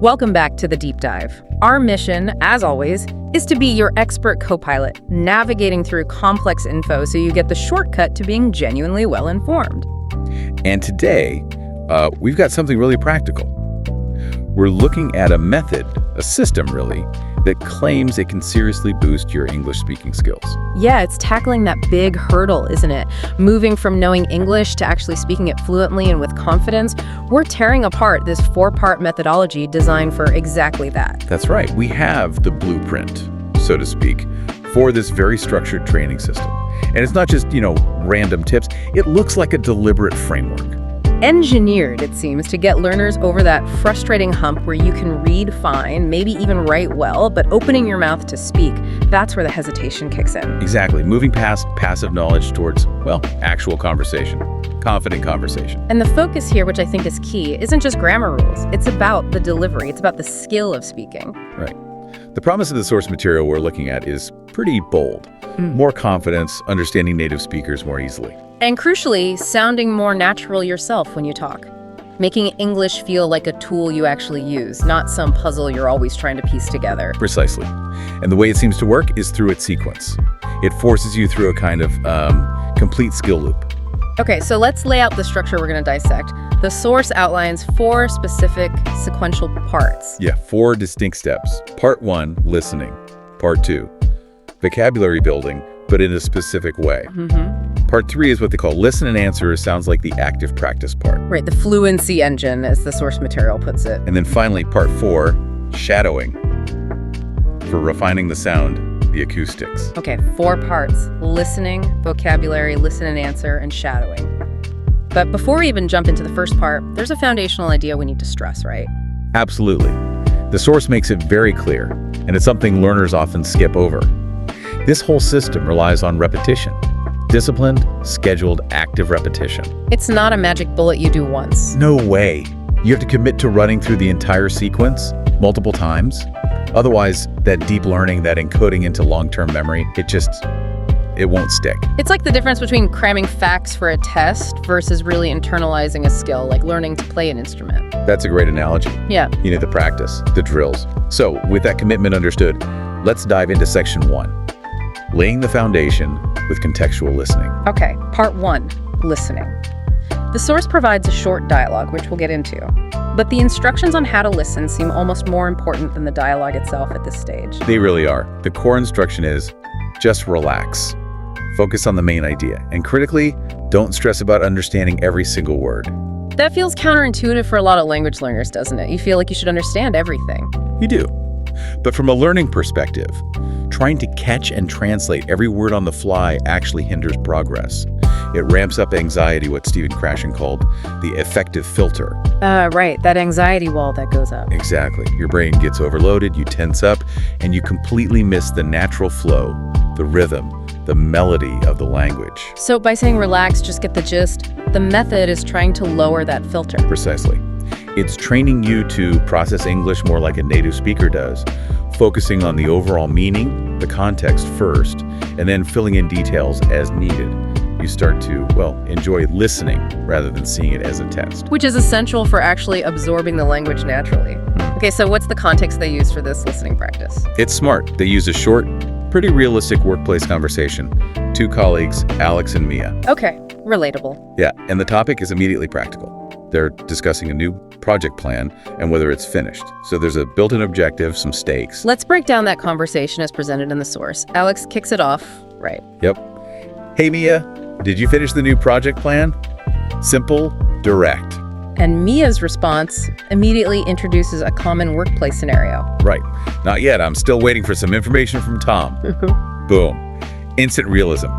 Welcome back to The Deep Dive. Our mission, as always, is to be your expert co-pilot, navigating through complex info so you get the shortcut to being genuinely well-informed. And today, we've got something really practical. We're looking at a method, a system really, that claims it can seriously boost your English-speaking skills. Yeah, it's tackling that big hurdle, isn't it? Moving from knowing English to actually speaking it fluently and with confidence. We're tearing apart this 4-part methodology designed for exactly that. That's right. We have the blueprint, so to speak, for this very structured training system. And it's not just, random tips. It looks like a deliberate framework. Engineered, it seems, to get learners over that frustrating hump where you can read fine, maybe even write well, but opening your mouth to speak, that's where the hesitation kicks in. Exactly. Moving past passive knowledge towards, actual conversation, confident conversation. And the focus here, which I think is key, isn't just grammar rules. It's about the delivery. It's about the skill of speaking. Right. The promise of the source material we're looking at is pretty bold. More confidence, understanding native speakers more easily. And crucially, sounding more natural yourself when you talk. Making English feel like a tool you actually use, not some puzzle you're always trying to piece together. Precisely. And the way it seems to work is through its sequence. It forces you through a kind of complete skill loop. Okay, so let's lay out the structure we're going to dissect. The source outlines 4 specific sequential parts. Yeah, 4 distinct steps. Part 1, listening. Part 2, vocabulary building, but in a specific way. Part 3 is what they call listen and answer. Sounds like the active practice part. Right, the fluency engine, as the source material puts it. And then finally, part 4, shadowing, for refining the sound, the acoustics. Okay, 4 parts: listening, vocabulary, listen and answer, and shadowing. But before we even jump into the first part, there's a foundational idea we need to stress, right? Absolutely. The source makes it very clear, and it's something learners often skip over. This whole system relies on repetition. Disciplined, scheduled, active repetition. It's not a magic bullet you do once. No way. You have to commit to running through the entire sequence multiple times. Otherwise, that deep learning, that encoding into long-term memory, it won't stick. It's like the difference between cramming facts for a test versus really internalizing a skill, like learning to play an instrument. That's a great analogy. Yeah. You need the practice, the drills. So, with that commitment understood, let's dive into section 1. Laying the foundation with contextual listening. Okay, part 1, listening. The source provides a short dialogue, which we'll get into. But the instructions on how to listen seem almost more important than the dialogue itself at this stage. They really are. The core instruction is just relax. Focus on the main idea. And critically, don't stress about understanding every single word. That feels counterintuitive for a lot of language learners, doesn't it? You feel like you should understand everything. You do. But from a learning perspective, trying to catch and translate every word on the fly actually hinders progress. It ramps up anxiety, what Stephen Krashen called the affective filter. Right, that anxiety wall that goes up. Exactly. Your brain gets overloaded, you tense up, and you completely miss the natural flow, the rhythm, the melody of the language. So by saying relax, just get the gist, the method is trying to lower that filter. Precisely. It's training you to process English more like a native speaker does, focusing on the overall meaning, the context first, and then filling in details as needed. You start to, enjoy listening rather than seeing it as a test. Which is essential for actually absorbing the language naturally. Okay, so what's the context they use for this listening practice? It's smart. They use a short, pretty realistic workplace conversation. 2 colleagues, Alex and Mia. Okay, relatable. Yeah, and the topic is immediately practical. They're discussing a new project plan and whether it's finished. So there's a built-in objective, some stakes. Let's break down that conversation as presented in the source. Alex kicks it off, right? Yep. Hey, Mia, did you finish the new project plan? Simple, direct. And Mia's response immediately introduces a common workplace scenario. Right. Not yet. I'm still waiting for some information from Tom. Boom. Instant realism.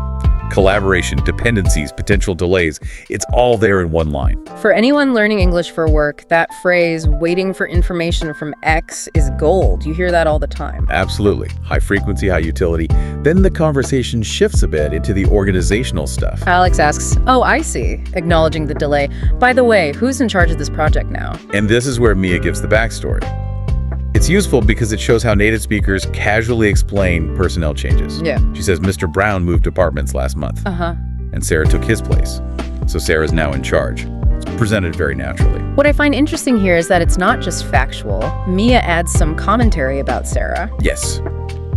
Collaboration, dependencies, potential delays. It's all there in one line. For anyone learning English for work, that phrase, waiting for information from X, is gold. You hear that all the time. Absolutely. High frequency, high utility. Then the conversation shifts a bit into the organizational stuff. Alex asks, oh, I see, acknowledging the delay. By the way, who's in charge of this project now? And this is where Mia gives the backstory. It's useful because it shows how native speakers casually explain personnel changes. Yeah. She says Mr. Brown moved departments last month. Uh-huh. And Sarah took his place. So Sarah's now in charge. It's presented very naturally. What I find interesting here is that it's not just factual. Mia adds some commentary about Sarah. Yes,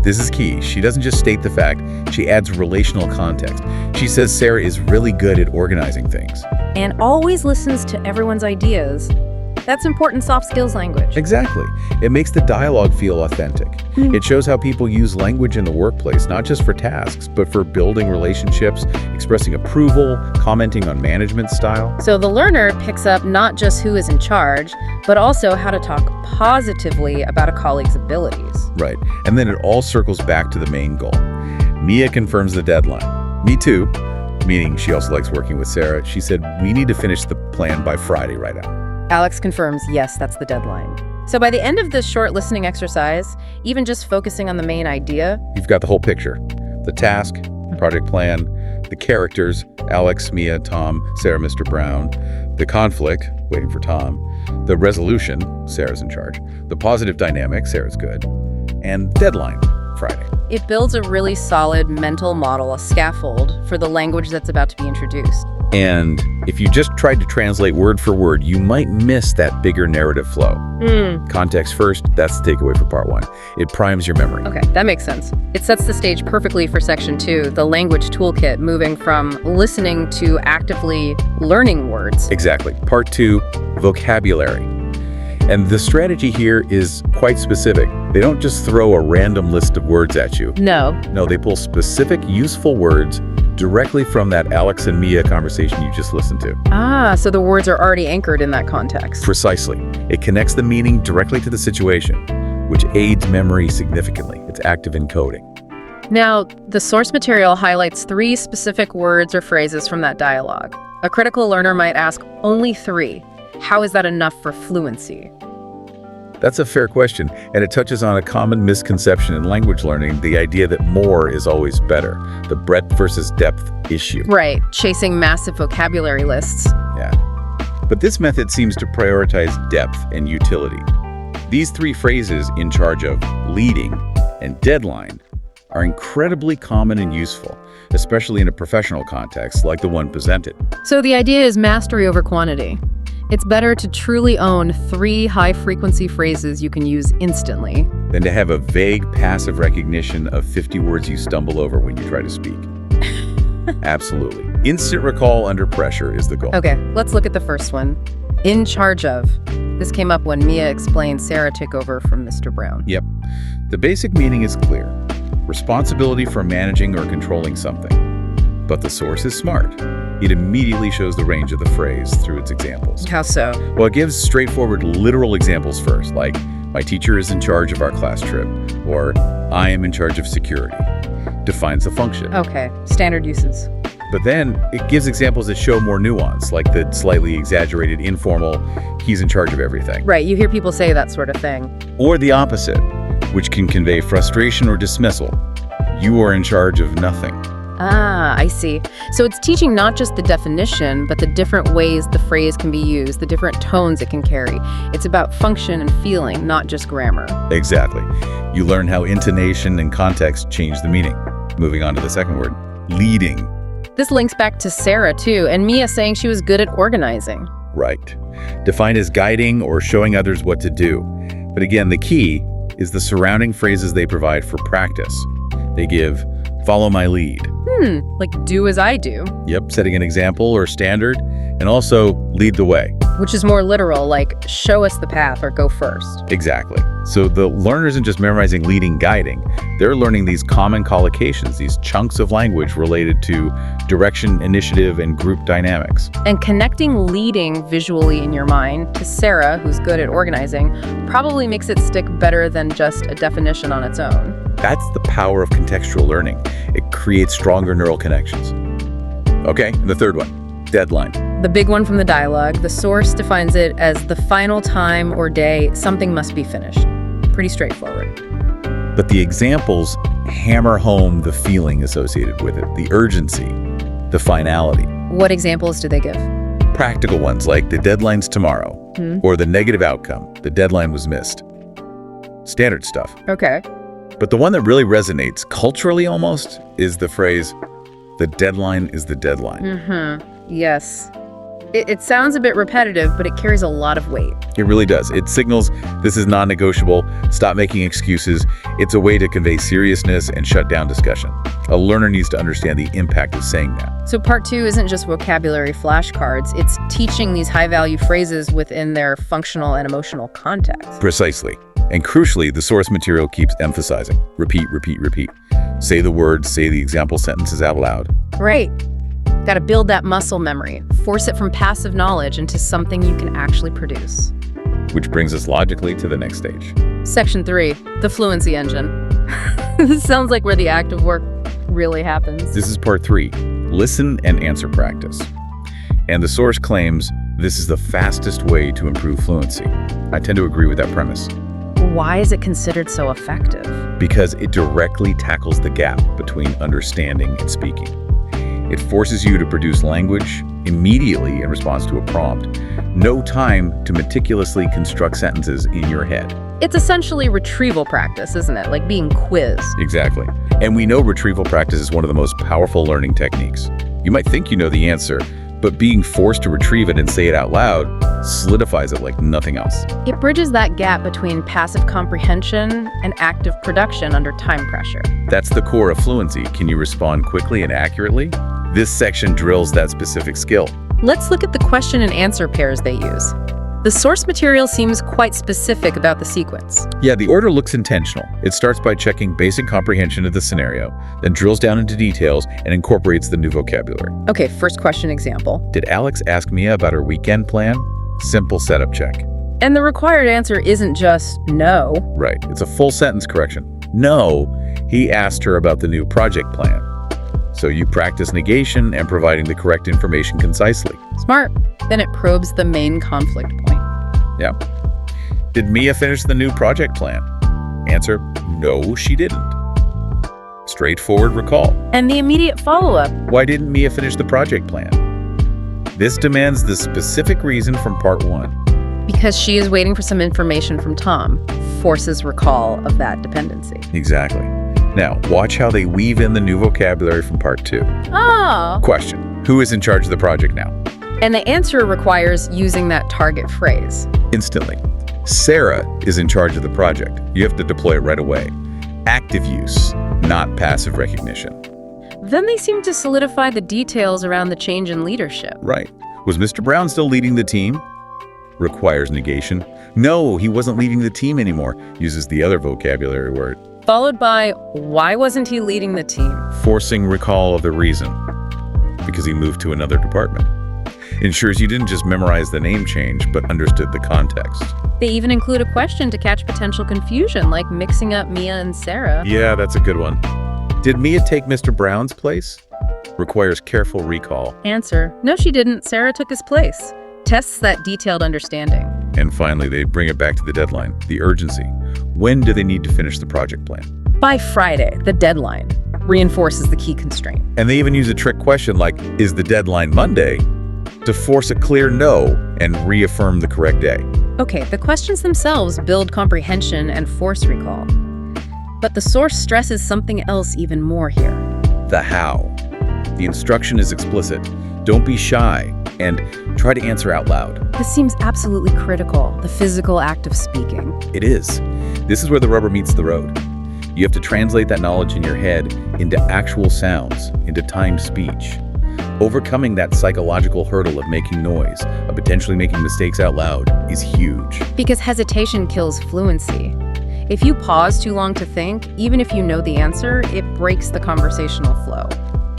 this is key. She doesn't just state the fact, she adds relational context. She says Sarah is really good at organizing things. And always listens to everyone's ideas. That's important soft skills language. Exactly. It makes the dialogue feel authentic. It shows how people use language in the workplace, not just for tasks, but for building relationships, expressing approval, commenting on management style. So the learner picks up not just who is in charge, but also how to talk positively about a colleague's abilities. Right. And then it all circles back to the main goal. Mia confirms the deadline. Me too. Meaning she also likes working with Sarah. She said, we need to finish the plan by Friday right now. Alex confirms, yes, that's the deadline. So by the end of this short listening exercise, even just focusing on the main idea, You've got the whole picture. The task, project plan, the characters, Alex, Mia, Tom, Sarah, Mr. Brown, the conflict, waiting for Tom, the resolution, Sarah's in charge, the positive dynamic, Sarah's good, and deadline, Friday. it builds a really solid mental model, a scaffold for the language that's about to be introduced. And if you just tried to translate word for word, you might miss that bigger narrative flow. Context first, that's the takeaway for part one. It primes your memory. Okay, that makes sense. It sets the stage perfectly for section 2, the language toolkit, moving from listening to actively learning words. Exactly. Part 2, vocabulary. And the strategy here is quite specific. They don't just throw a random list of words at you. No. No, they pull specific, useful words directly from that Alex and Mia conversation you just listened to. Ah, so the words are already anchored in that context. Precisely. It connects the meaning directly to the situation, which aids memory significantly. It's active encoding. Now, the source material highlights 3 specific words or phrases from that dialogue. A critical learner might ask, only 3. How is that enough for fluency? That's a fair question, and it touches on a common misconception in language learning, the idea that more is always better, the breadth versus depth issue. Right, chasing massive vocabulary lists. Yeah. But this method seems to prioritize depth and utility. These 3 phrases, in charge of, leading, and deadline, are incredibly common and useful, especially in a professional context like the one presented. So the idea is mastery over quantity. It's better to truly own 3 high-frequency phrases you can use instantly Than to have a vague passive recognition of 50 words you stumble over when you try to speak. Absolutely. Instant recall under pressure is the goal. Okay, let's look at the first one. In charge of. This came up when Mia explained Sarah took over from Mr. Brown. Yep. The basic meaning is clear. Responsibility for managing or controlling something. But the source is smart. It immediately shows the range of the phrase through its examples. How so? Well, it gives straightforward literal examples first, like, my teacher is in charge of our class trip, or I am in charge of security. Defines the function. Okay, standard uses. But then it gives examples that show more nuance, like the slightly exaggerated informal, he's in charge of everything. Right, you hear people say that sort of thing. Or the opposite, which can convey frustration or dismissal. You are in charge of nothing. Ah, I see. So it's teaching not just the definition, but the different ways the phrase can be used, the different tones it can carry. It's about function and feeling, not just grammar. Exactly. You learn how intonation and context change the meaning. Moving on to the second word, leading. This links back to Sarah, too, and Mia saying she was good at organizing. Right. Defined as guiding or showing others what to do. But again, the key is the surrounding phrases they provide for practice. They give, follow my lead. Like do as I do. Yep, setting an example or standard, and also lead the way. Which is more literal, like show us the path or go first. Exactly. So the learner isn't just memorizing leading, guiding. They're learning these common collocations, these chunks of language related to direction, initiative, and group dynamics. And connecting leading visually in your mind to Sarah, who's good at organizing, probably makes it stick better than just a definition on its own. That's the power of contextual learning. It creates stronger neural connections. Okay, and the third one, deadline. The big one from the dialogue, the source defines it as the final time or day something must be finished. Pretty straightforward. But the examples hammer home the feeling associated with it, the urgency, the finality. What examples do they give? Practical ones like the deadline's tomorrow, or the negative outcome, the deadline was missed. Standard stuff. Okay. But the one that really resonates, culturally almost, is the phrase, the deadline is the deadline. Yes. It sounds a bit repetitive, but it carries a lot of weight. It really does. It signals this is non-negotiable, stop making excuses. It's a way to convey seriousness and shut down discussion. A learner needs to understand the impact of saying that. So part 2 isn't just vocabulary flashcards, it's teaching these high-value phrases within their functional and emotional context. Precisely. And crucially, the source material keeps emphasizing. Repeat, repeat, repeat. Say the words, say the example sentences out loud. Right. Got to build that muscle memory, force it from passive knowledge into something you can actually produce. Which brings us logically to the next stage. Section 3, the fluency engine. This sounds like where the active work really happens. This is part 3, listen and answer practice. And the source claims this is the fastest way to improve fluency. I tend to agree with that premise. Why is it considered so effective? Because it directly tackles the gap between understanding and speaking. It forces you to produce language immediately in response to a prompt. No time to meticulously construct sentences in your head. It's essentially retrieval practice, isn't it? Like being quizzed. Exactly. And we know retrieval practice is one of the most powerful learning techniques. You might think you know the answer, but being forced to retrieve it and say it out loud solidifies it like nothing else. It bridges that gap between passive comprehension and active production under time pressure. That's the core of fluency. Can you respond quickly and accurately? This section drills that specific skill. Let's look at the question and answer pairs they use. The source material seems quite specific about the sequence. Yeah, the order looks intentional. It starts by checking basic comprehension of the scenario, then drills down into details and incorporates the new vocabulary. Okay, first question example. Did Alex ask Mia about her weekend plan? Simple setup check. And the required answer isn't just no. Right, it's a full sentence correction. No, he asked her about the new project plan. So you practice negation and providing the correct information concisely. Smart. Then it probes the main conflict point. Yeah. Did Mia finish the new project plan? Answer, no, she didn't. Straightforward recall. And the immediate follow-up. Why didn't Mia finish the project plan? This demands the specific reason from part 1. Because she is waiting for some information from Tom. Forces recall of that dependency. Exactly. Now, watch how they weave in the new vocabulary from part 2. Oh. Question, who is in charge of the project now? And the answer requires using that target phrase. Instantly. Sarah is in charge of the project. You have to deploy it right away. Active use, not passive recognition. Then they seem to solidify the details around the change in leadership. Right. Was Mr. Brown still leading the team? Requires negation. No, he wasn't leading the team anymore. Uses the other vocabulary word. Followed by, why wasn't he leading the team? Forcing recall of the reason. Because he moved to another department. Ensures you didn't just memorize the name change, but understood the context. They even include a question to catch potential confusion, like mixing up Mia and Sarah. Yeah, that's a good one. Did Mia take Mr. Brown's place? Requires careful recall. Answer, no she didn't, Sarah took his place. Tests that detailed understanding. And finally, they bring it back to the deadline, the urgency. When do they need to finish the project plan? By Friday, the deadline reinforces the key constraint. And they even use a trick question like, is the deadline Monday? To force a clear no and reaffirm the correct day. Okay, the questions themselves build comprehension and force recall. But the source stresses something else even more here. The how. The instruction is explicit. Don't be shy and try to answer out loud. This seems absolutely critical, the physical act of speaking. It is. This is where the rubber meets the road. You have to translate that knowledge in your head into actual sounds, into timed speech. Overcoming that psychological hurdle of making noise, of potentially making mistakes out loud, is huge. Because hesitation kills fluency. If you pause too long to think, even if you know the answer, it breaks the conversational flow.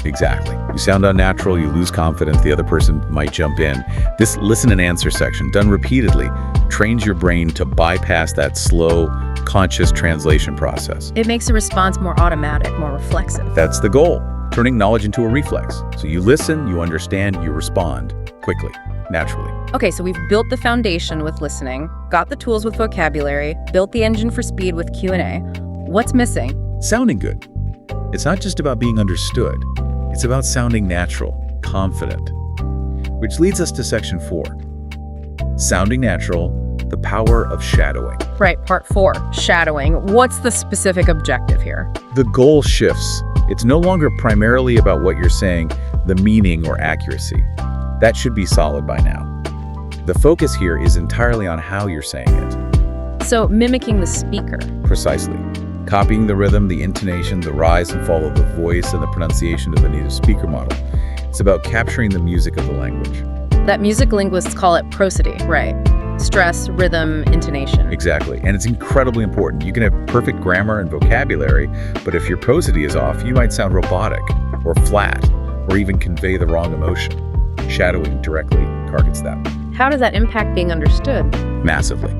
Exactly. You sound unnatural, you lose confidence, the other person might jump in. This listen and answer section, done repeatedly, trains your brain to bypass that slow, conscious translation process. It makes a response more automatic, more reflexive. That's the goal, turning knowledge into a reflex. So you listen, you understand, you respond quickly, naturally. Okay, so we've built the foundation with listening, got the tools with vocabulary, built the engine for speed with Q&A. What's missing? Sounding good. It's not just about being understood. It's about sounding natural, confident. Which leads us to section 4. Sounding natural, the power of shadowing. Right, part 4, shadowing. What's the specific objective here? The goal shifts. It's no longer primarily about what you're saying, the meaning or accuracy. That should be solid by now. The focus here is entirely on how you're saying it. So mimicking the speaker. Precisely. Copying the rhythm, the intonation, the rise and fall of the voice, and the pronunciation of the native speaker model. It's about capturing the music of the language. That music linguists call it prosody, right? Stress, rhythm, intonation. Exactly, and it's incredibly important. You can have perfect grammar and vocabulary, but if your prosody is off, you might sound robotic or flat or even convey the wrong emotion. Shadowing directly targets that. How does that impact being understood? Massively.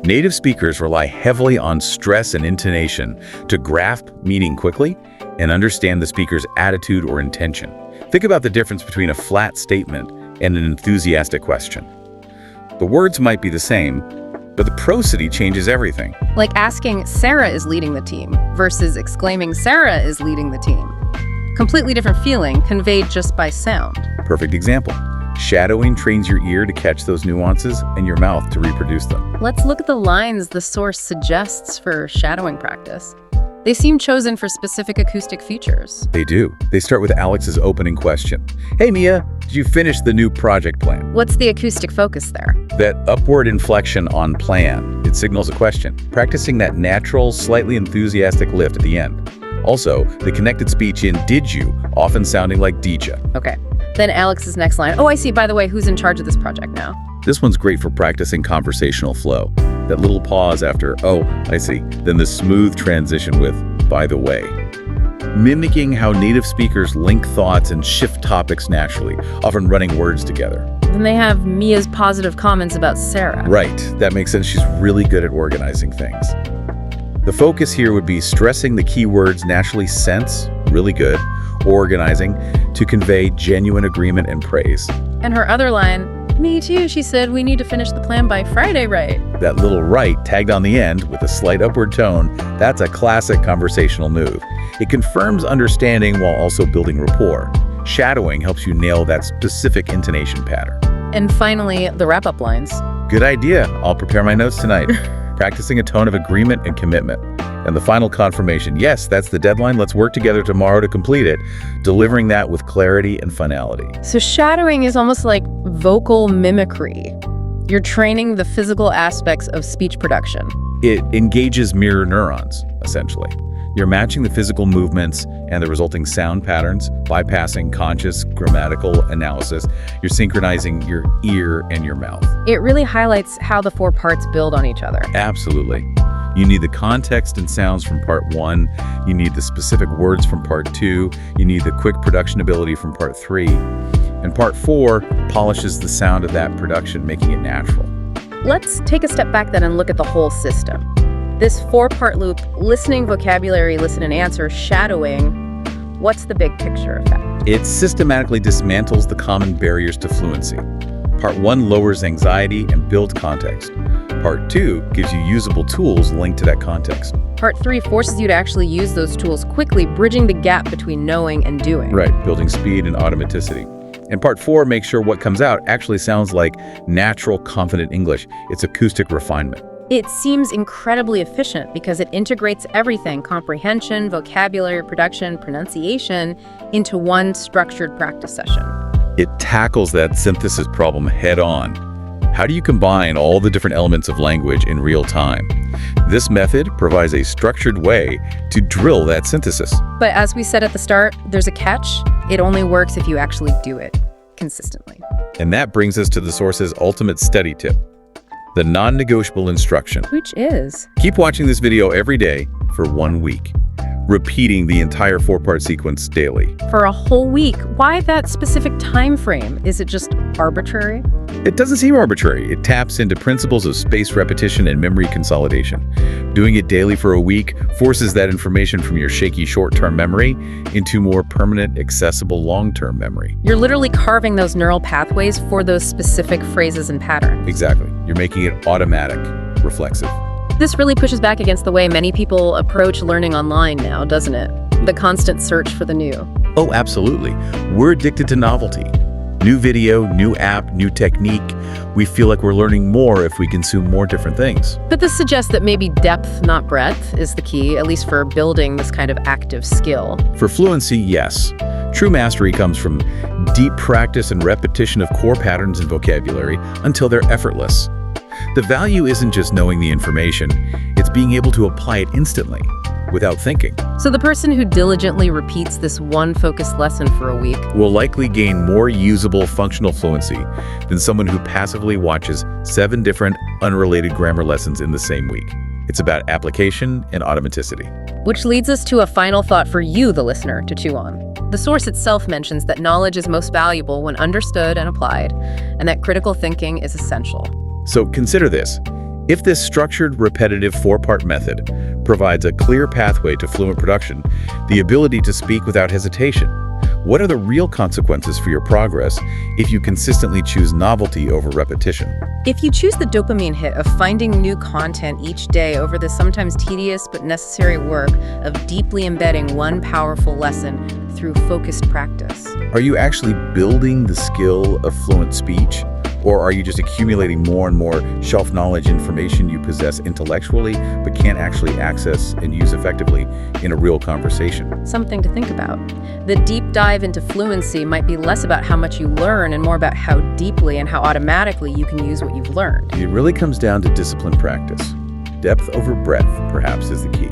Native speakers rely heavily on stress and intonation to grasp meaning quickly and understand the speaker's attitude or intention. Think about the difference between a flat statement and an enthusiastic question. The words might be the same, but the prosody changes everything. Like asking, Sarah is leading the team, versus exclaiming, Sarah is leading the team. Completely different feeling, conveyed just by sound. Perfect example. Shadowing trains your ear to catch those nuances and your mouth to reproduce them. Let's look at the lines the source suggests for shadowing practice. They seem chosen for specific acoustic features. They do. They start with Alex's opening question. Hey, Mia, did you finish the new project plan? What's the acoustic focus there? That upward inflection on plan. It signals a question. Practicing that natural, slightly enthusiastic lift at the end. Also, the connected speech in did you, often sounding like dija. Okay. Then Alex's next line. Oh, I see. By the way, who's in charge of this project now? This one's great for practicing conversational flow. That little pause after, oh, I see. Then the smooth transition with, by the way. Mimicking how native speakers link thoughts and shift topics naturally, often running words together. Then they have Mia's positive comments about Sarah. Right. That makes sense. She's really good at organizing things. The focus here would be stressing the key words naturally sense, really good, organizing, to convey genuine agreement and praise. And her other line, me too, she said, we need to finish the plan by Friday, right? That little right tagged on the end with a slight upward tone, that's a classic conversational move. It confirms understanding while also building rapport. Shadowing helps you nail that specific intonation pattern. And finally, the wrap-up lines. Good idea. I'll prepare my notes tonight. Practicing a tone of agreement and commitment. And the final confirmation, yes, that's the deadline. Let's work together tomorrow to complete it, delivering that with clarity and finality. So shadowing is almost like vocal mimicry. You're training the physical aspects of speech production. It engages mirror neurons, essentially. You're matching the physical movements and the resulting sound patterns, bypassing conscious grammatical analysis. You're synchronizing your ear and your mouth. It really highlights how the four parts build on each other. Absolutely. You need the context and sounds from part 1. You need the specific words from part 2. You need the quick production ability from part 3. And part 4 polishes the sound of that production, making it natural. Let's take a step back then and look at the whole system. This 4-part loop, listening, vocabulary, listen and answer, shadowing, what's the big picture effect? It systematically dismantles the common barriers to fluency. Part 1 lowers anxiety and builds context. Part 2 gives you usable tools linked to that context. Part 3 forces you to actually use those tools quickly, bridging the gap between knowing and doing. Right, building speed and automaticity. And part 4 makes sure what comes out actually sounds like natural, confident English. It's acoustic refinement. It seems incredibly efficient because it integrates everything, comprehension, vocabulary, production, pronunciation, into one structured practice session. It tackles that synthesis problem head on. How do you combine all the different elements of language in real time? This method provides a structured way to drill that synthesis. But as we said at the start, there's a catch. It only works if you actually do it consistently. And that brings us to the source's ultimate study tip. The non-negotiable instruction. Which is? Keep watching this video every day for 1 week, repeating the entire 4-part sequence daily. For a whole week. Why that specific time frame? Is it just arbitrary? It doesn't seem arbitrary. It taps into principles of spaced repetition and memory consolidation. Doing it daily for a week forces that information from your shaky short-term memory into more permanent, accessible long-term memory. You're literally carving those neural pathways for those specific phrases and patterns. Exactly. You're making it automatic, reflexive. This really pushes back against the way many people approach learning online now, doesn't it? The constant search for the new. Oh, absolutely. We're addicted to novelty. New video, new app, new technique. We feel like we're learning more if we consume more different things. But this suggests that maybe depth, not breadth, is the key, at least for building this kind of active skill. For fluency, yes. True mastery comes from deep practice and repetition of core patterns and vocabulary until they're effortless. The value isn't just knowing the information, it's being able to apply it instantly, without thinking. So the person who diligently repeats this one focused lesson for a week Will likely gain more usable functional fluency than someone who passively watches 7 different unrelated grammar lessons in the same week. It's about application and automaticity. Which leads us to a final thought for you, the listener, to chew on. The source itself mentions that knowledge is most valuable when understood and applied, and that critical thinking is essential. So consider this. If this structured, repetitive 4-part method provides a clear pathway to fluent production, the ability to speak without hesitation, what are the real consequences for your progress if you consistently choose novelty over repetition? If you choose the dopamine hit of finding new content each day over the sometimes tedious but necessary work of deeply embedding one powerful lesson through focused practice. Are you actually building the skill of fluent speech? Or are you just accumulating more and more shelf knowledge information you possess intellectually but can't actually access and use effectively in a real conversation? Something to think about. The deep dive into fluency might be less about how much you learn and more about how deeply and how automatically you can use what you've learned. It really comes down to disciplined practice. Depth over breadth, perhaps, is the key.